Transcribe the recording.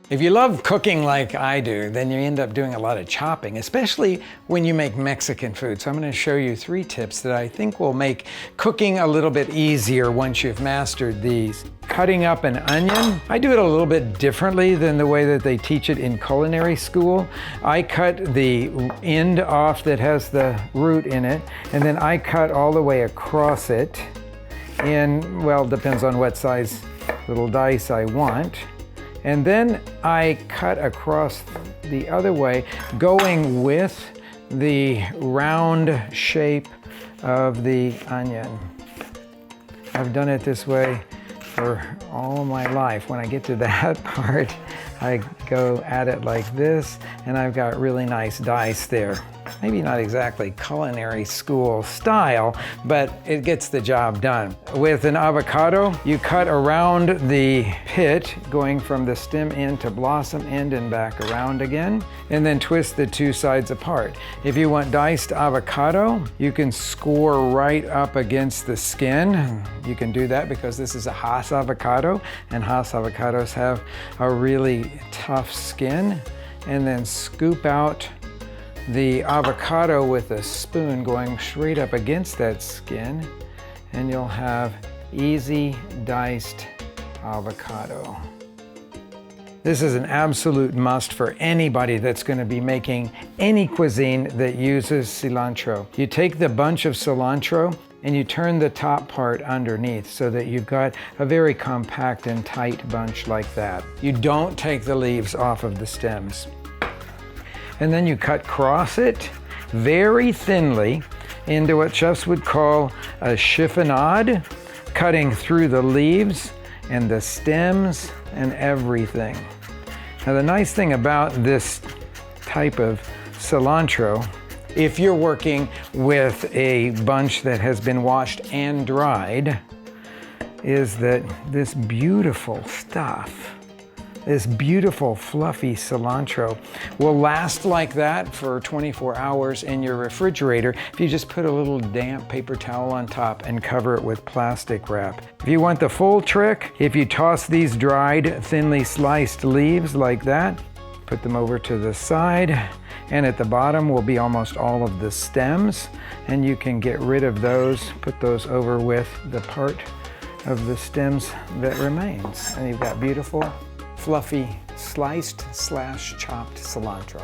If you love cooking like I do, then you end up doing a lot of chopping, especially when you make Mexican food. So I'm going to show you 3 tips that I think will make cooking a little bit easier once you've mastered these. Cutting up an onion, I do it a little bit differently than the way that they teach it in culinary school. I cut the end off that has the root in it, and then I cut all the way across it in, well, depends on what size little dice I want. And then I cut across the other way, going with the round shape of the onion. I've done it this way for all my life. When I get to that part, I go at it like this, and I've got really nice dice there. Maybe not exactly culinary school style, but it gets the job done. With an avocado, you cut around the pit, going from the stem end to blossom end and back around again, and then twist the 2 sides apart. If you want diced avocado, you can score right up against the skin. You can do that because this is a Hass avocado, and Hass avocados have a really tough skin. And then scoop out the avocado with a spoon going straight up against that skin, and you'll have easy diced avocado. This is an absolute must for anybody that's going to be making any cuisine that uses cilantro. You take the bunch of cilantro and you turn the top part underneath so that you've got a very compact and tight bunch like that. You don't take the leaves off of the stems. And then you cut across it very thinly into what chefs would call a chiffonade, cutting through the leaves and the stems and everything. Now the nice thing about this type of cilantro, if you're working with a bunch that has been washed and dried, is that this beautiful stuff, this beautiful fluffy cilantro, will last like that for 24 hours in your refrigerator if you just put a little damp paper towel on top and cover it with plastic wrap. If you want the full trick, if you toss these dried, thinly sliced leaves like that, put them over to the side, and at the bottom will be almost all of the stems, and you can get rid of those, put those over with the part of the stems that remains. And you've got beautiful, fluffy, sliced/chopped cilantro.